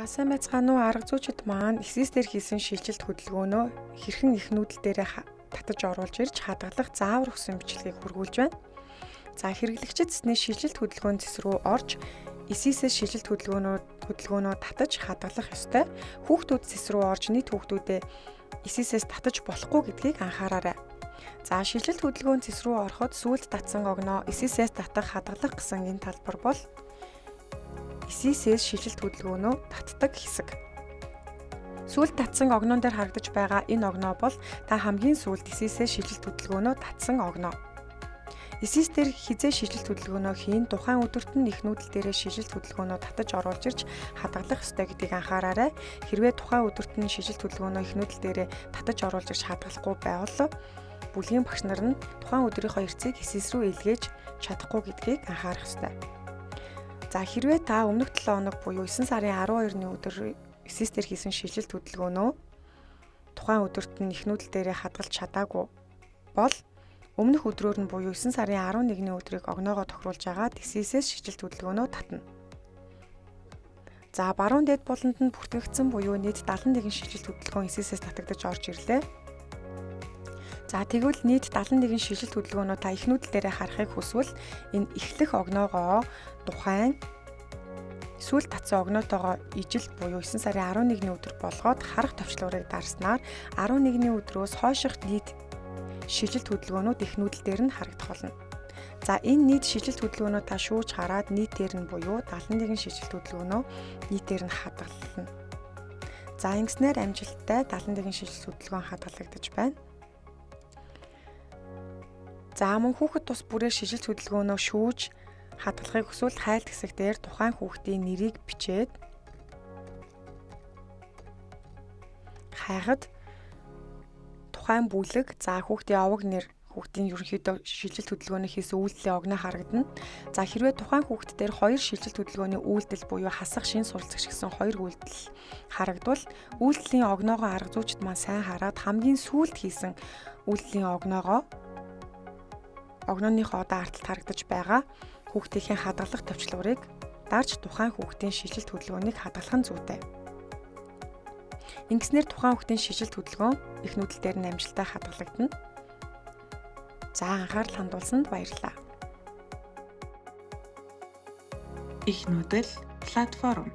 Сайн байцгаана уу арга зүйчид маань эсэсдэр хийсэн шилжилт хөдөлгөөнөө хэрхэн их нүүдэл дээрээ татаж оруулж ирж хадгалах заавар өгсөн бичлэгийг хүргүүлж байна. За хэрэглэгчид цэсний шилжилт хөдөлгөөний цэс рүү орж эсээсээ шилжилт хөдөлгөөнөө татаж хадгалах ёстой. Хүүхдүүд цэс рүү орж нийт хүүхдүүдэд эсээсээс татаж болохгүй гэдгийг анхаараарай. За шилжилт хөдөлгөөний цэс рүү ороход сүүлд татсан огноо эсээсээс татах хадгалах гэсэн энэ талбар бол эсээсээс шилжилт хөдөлгөөнөө татдаг хэсэг. Сүүлд татсан огноон дээр харагдаж байгаа энэ огноо бол та хамгийн сүүлд эсээсээс шилжилт хөдөлгөөнөө татсан огноо. Эсээс дээр хизээ шилжилт хөдөлгөөнөө хийн тухайн өдөрт нь их нүүдэл дээрээ шилжилт хөдөлгөөнөө татаж оруулж ирж хадгалах ёстой гэдгийг анхаараарай. Хэрвээ тухайн өдөрт нь шилжилт хөдөлгөөнөө их нүүдэл дээрээ татаж оруулж ирж хадгалахгүй байвал бүлгийн багш нар нь тухайн өдрийнхөө эрцийг эсээс рүү илгээж чадахгүй гэдгийг анхаарах ёстой. За хэрвээ та өмнөх 7 хоног буюу 9 сарын 12-ны өдөр эсээс дээр хийсэн шилжилт хөдөлгөөнөө тухайн өдөрт нь их нүүдэл дээрээ хадгалж чадаагүй бол өмнөх өдрөөр нь буюу 9 сарын 11-ний өдрийг огноогоо тохируулж агаад эсээсээс шилжилт хөдөлгөөнөө татна. За баруун дээд буланд нь бүртгэгдсэн буюу нийт 71 шилжилт хөдөлгөөн эсээсээс татагдаж орж ирлээ. За тэгвэл нийт 71 шилжилт хөдөлгөөнөө та их нүүдэл дээрээ харахыг хүсвэл энэ эхлэх огноогоо тухайн сүүлд татсан огноотойгоо ижил буюу 9 сарын 11-ний өдөр болгоод харах товчлуурыг дарснаар 11-ний өдрөөс хойших нийт шилжилт хөдөлгөөнүүд их нүүдэл дээр нь харагдах болно. За энэ нийт шилжилт хөдөлгөөнөө та шүүж хараад нийтээр нь буюу 71 шилжилт хөдөлгөөнөө нийтээр нь хадгална. За ингэснээр амжилттай 71 шилжилт хөдөлгөөн хадгалагдаж байна. За мөн хүүхэд тус бүрээр шилжилт хөдөлгөөнөө шүүж хадгалахыг хүсвэл хайлт хэсэг дээр тухайн хүүхдийн нэрийг бичээд хайхад тухайн бүлэг за хүүхдийн овог нэр хүүхдийн ерөнхийдөө шилжилт хөдөлгөөний хийсэн үйлдэлийн огноо харагдана. За хэрвээ тухайн хүүхд дээр 2 шилжилт хөдөлгөөний үйлдэл буюу хасах шин суралцагч гэсэн 2 үйлдэл харагдвал үйлдэлийн огноогоо арга зүйчид маань сайн хараад хамгийн сүүлд хийсэн үйлдэлийн огнооныхоо одоо арталт харагдаж байгаа хүүхдийн хадгалах товчлуурыг дарж тухайн хүүхдийн шилжилт хөдөлгөөнийг хадгалах нь зүйтэй. Ингэснээр тухайн хүүхдийн шилжилт хөдөлгөөн их нүүдэл дээр нь амжилттай хадгалагдана. За анхаарал хандуулсанд баярлалаа. Их нүүдэл платформ